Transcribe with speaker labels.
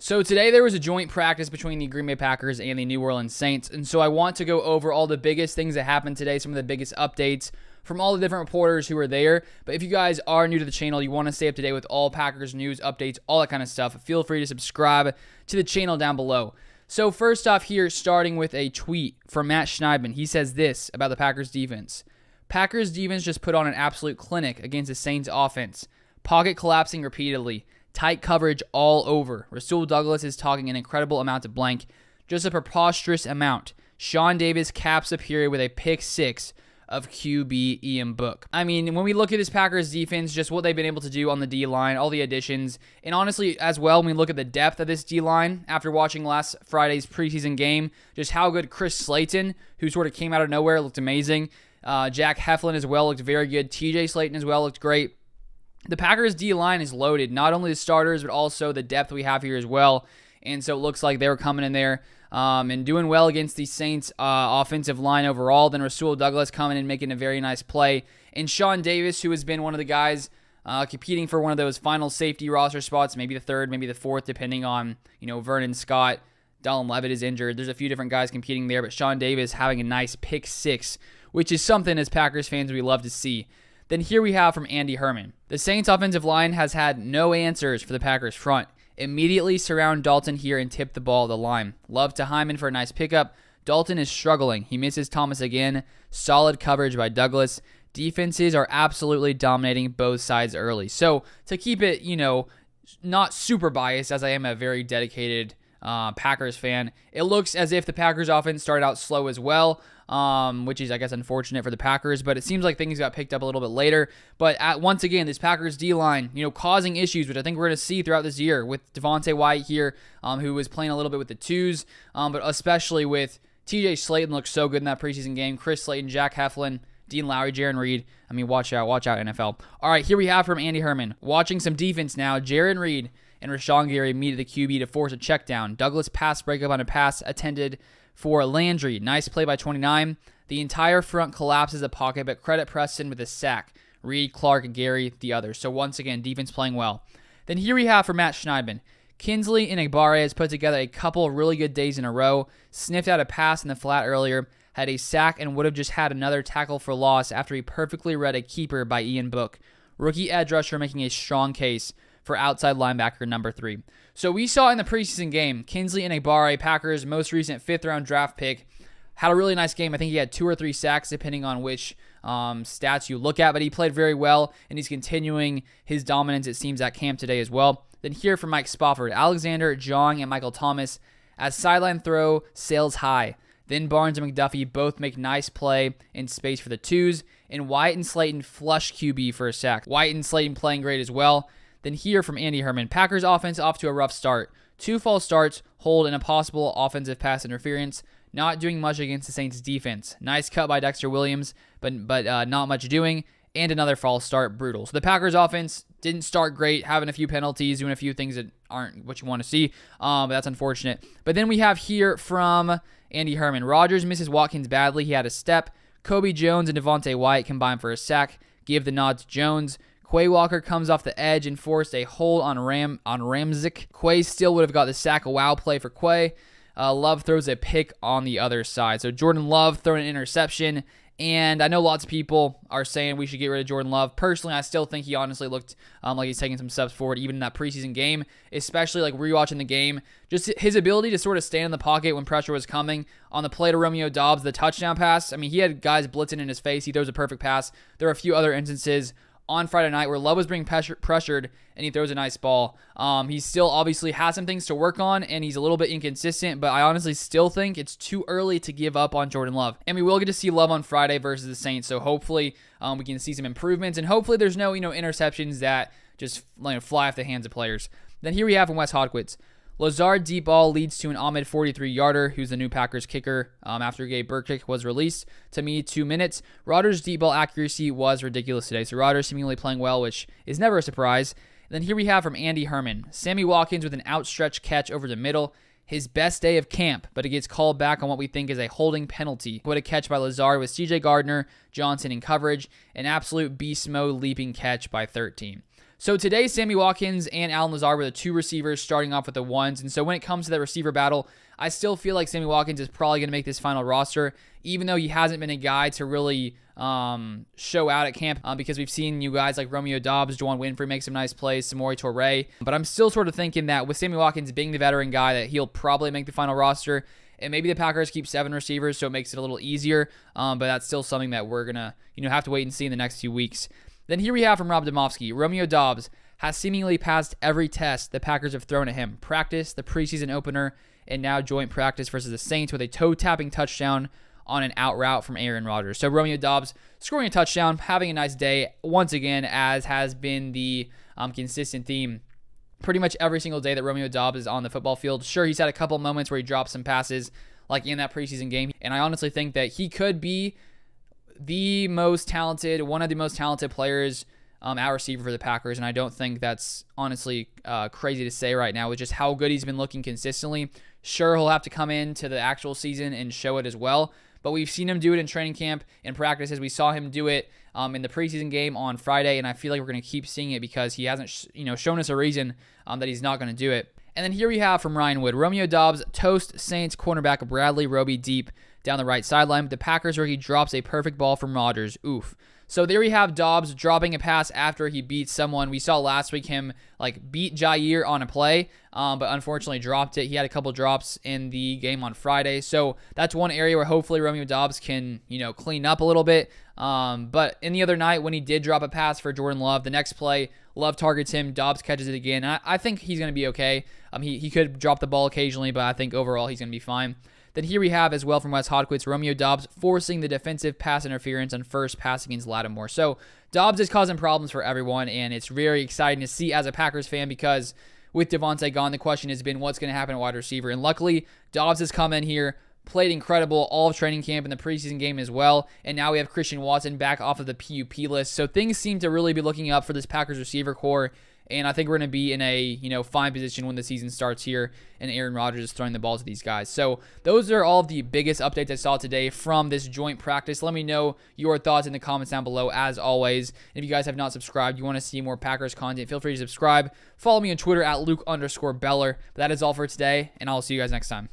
Speaker 1: So today there was a joint practice between the Green Bay Packers and the New Orleans Saints, and so I want to go over all the biggest things that happened today, some of the biggest updates from all the different reporters who were there. But if you guys are new to the channel, you want to stay up to date with all Packers news, updates, all that kind of stuff, feel free to subscribe to the channel down below. So first off here, starting with a tweet from Matt Schneidman. He says this about the Packers defense. Packers defense just put on an absolute clinic against the Saints offense. Pocket collapsing repeatedly. Tight coverage all over. Rasul Douglas is talking an incredible amount of blank. Just a preposterous amount. Sean Davis caps the period with a pick six of QB Ian Book. I mean, when we look at this Packers defense, just what they've been able to do on the D-line, all the additions, and honestly, as well, when we look at the depth of this D-line, after watching last Friday's preseason game, just how good Chris Slayton, who sort of came out of nowhere, looked amazing. Jack Heflin as well looked very good. TJ Slayton as well looked great. The Packers D-line is loaded, not only the starters, but also the depth we have here as well. And so it looks like they were coming in there and doing well against the Saints offensive line overall. Then Rasul Douglas coming in and making a very nice play. And Sean Davis, who has been one of the guys competing for one of those final safety roster spots, maybe the third, maybe the fourth, depending on, Vernon Scott. Dallin Levitt is injured. There's a few different guys competing there, but Sean Davis having a nice pick six, which is something as Packers fans we love to see. Then here we have from Andy Herman. The Saints offensive line has had no answers for the Packers front. Immediately surround Dalton here and tip the ball at the line. Love to Hyman for a nice pickup. Dalton is struggling. He misses Thomas again. Solid coverage by Douglas. Defenses are absolutely dominating both sides early. So to keep it, not super biased, as I am a very dedicated Packers fan, it looks as if the Packers offense started out slow as well, which is, I guess, unfortunate for the Packers, but it seems like things got picked up a little bit later. But once again, this Packers D-line, causing issues, which I think we're going to see throughout this year with Devontae White here, who was playing a little bit with the twos, but especially with TJ Slayton looked so good in that preseason game. Chris Slayton, Jack Heflin, Dean Lowry, Jarran Reed. I mean, watch out, NFL. All right, here we have from Andy Herman. Watching some defense now, Jarran Reed and Rashawn Gary meet the QB to force a check down. Douglas pass breakup on a pass attended for Landry. Nice play by 29. The entire front collapses the pocket, but credit Preston with a sack. Reed, Clark, and Gary, the others. So once again, defense playing well. Then here we have for Matt Schneidman. Kinsley and Igbare has put together a couple of really good days in a row. Sniffed out a pass in the flat earlier. Had a sack and would have just had another tackle for loss after he perfectly read a keeper by Ian Book. Rookie edge rusher making a strong case for outside linebacker number 3. So we saw in the preseason game, Kinsley and Igbare, Packers' most recent 5th-round draft pick, had a really nice game. I think he had 2 or 3 sacks, depending on which stats you look at, but he played very well, and he's continuing his dominance, it seems, at camp today as well. Then here from Mike Spofford, Alexander, Jong, and Michael Thomas, as sideline throw sails high. Then Barnes and McDuffie both make nice play in space for the twos, and White and Slayton flush QB for a sack. White and Slayton playing great as well. Then here from Andy Herman, Packers offense off to a rough start. 2 false starts, hold, and a possible offensive pass interference. Not doing much against the Saints defense. Nice cut by Dexter Williams, but not much doing. And another false start, brutal. So the Packers offense didn't start great, having a few penalties, doing a few things that aren't what you want to see. But that's unfortunate. But then we have here from Andy Herman. Rodgers misses Watkins badly. He had a step. Kobe Jones and Devontae White combined for a sack. Give the nod to Jones. Quay Walker comes off the edge and forced a hold on Ramczyk. Quay still would have got the sack. A wow play for Quay. Love throws a pick on the other side. So Jordan Love throwing an interception. And I know lots of people are saying we should get rid of Jordan Love. Personally, I still think he honestly looked like he's taking some steps forward, even in that preseason game, especially like rewatching the game. Just his ability to sort of stand in the pocket when pressure was coming. On the play to Romeo Doubs, the touchdown pass, I mean, he had guys blitzing in his face. He throws a perfect pass. There are a few other instances on Friday night where Love was being pressured and he throws a nice ball. He still obviously has some things to work on and he's a little bit inconsistent, but I honestly still think it's too early to give up on Jordan Love. And we will get to see Love on Friday versus the Saints, so hopefully we can see some improvements and hopefully there's no interceptions that just fly off the hands of players. Then here we have from Wes Hodkwitz. Lazard deep ball leads to an Ahmed 43-yarder, who's the new Packers kicker after Gabe Burkick was released. To me, 2 minutes. Rodgers' deep ball accuracy was ridiculous today, so Rodgers seemingly playing well, which is never a surprise. Then here we have from Andy Herman. Sammy Watkins with an outstretched catch over the middle. His best day of camp, but it gets called back on what we think is a holding penalty. What a catch by Lazard with CJ Gardner, Johnson in coverage. An absolute beast mode leaping catch by 13. So today, Sammy Watkins and Allen Lazard were the two receivers starting off with the ones. And so when it comes to that receiver battle, I still feel like Sammy Watkins is probably going to make this final roster, even though he hasn't been a guy to really show out at camp because we've seen you guys like Romeo Doubs, Juwan Winfrey make some nice plays, Samori Toure. But I'm still sort of thinking that with Sammy Watkins being the veteran guy, that he'll probably make the final roster. And maybe the Packers keep 7 receivers, so it makes it a little easier. But that's still something that we're going to have to wait and see in the next few weeks. Then here we have from Rob Demovsky, Romeo Doubs has seemingly passed every test the Packers have thrown at him. Practice, the preseason opener, and now joint practice versus the Saints with a toe-tapping touchdown on an out route from Aaron Rodgers. So Romeo Doubs scoring a touchdown, having a nice day once again, as has been the consistent theme pretty much every single day that Romeo Doubs is on the football field. Sure, he's had a couple moments where he dropped some passes like in that preseason game, and I honestly think that he could be one of the most talented players at receiver for the Packers, and I don't think that's honestly crazy to say right now with just how good he's been looking consistently. Sure, he'll have to come into the actual season and show it as well, but we've seen him do it in training camp and practices. We saw him do it in the preseason game on Friday, and I feel like we're going to keep seeing it because he hasn't shown us a reason that he's not going to do it. And then here we have from Ryan Wood, Romeo Doubs toast Saints cornerback Bradley Roby deep down the right sideline. The Packers rookie drops a perfect ball from Rodgers. Oof. So there we have Doubs dropping a pass after he beat someone. We saw last week him beat Jair on a play, but unfortunately dropped it. He had a couple drops in the game on Friday. So that's one area where hopefully Romeo Doubs can, clean up a little bit. But in the other night when he did drop a pass for Jordan Love, the next play, Love targets him, Doubs catches it again. And I think he's going to be okay. He could drop the ball occasionally, but I think overall he's going to be fine. Then here we have as well from Wes Hodquist, Romeo Doubs forcing the defensive pass interference on first pass against Lattimore. So Doubs is causing problems for everyone, and it's very exciting to see as a Packers fan because with Devontae gone, the question has been what's going to happen at wide receiver. And luckily, Doubs has come in here, played incredible all of training camp in the preseason game as well, and now we have Christian Watson back off of the PUP list. So things seem to really be looking up for this Packers receiver core. And I think we're going to be in a fine position when the season starts here and Aaron Rodgers is throwing the ball to these guys. So those are all of the biggest updates I saw today from this joint practice. Let me know your thoughts in the comments down below as always. And if you guys have not subscribed, you want to see more Packers content, feel free to subscribe. Follow me on Twitter at Luke_Beller. But that is all for today, and I'll see you guys next time.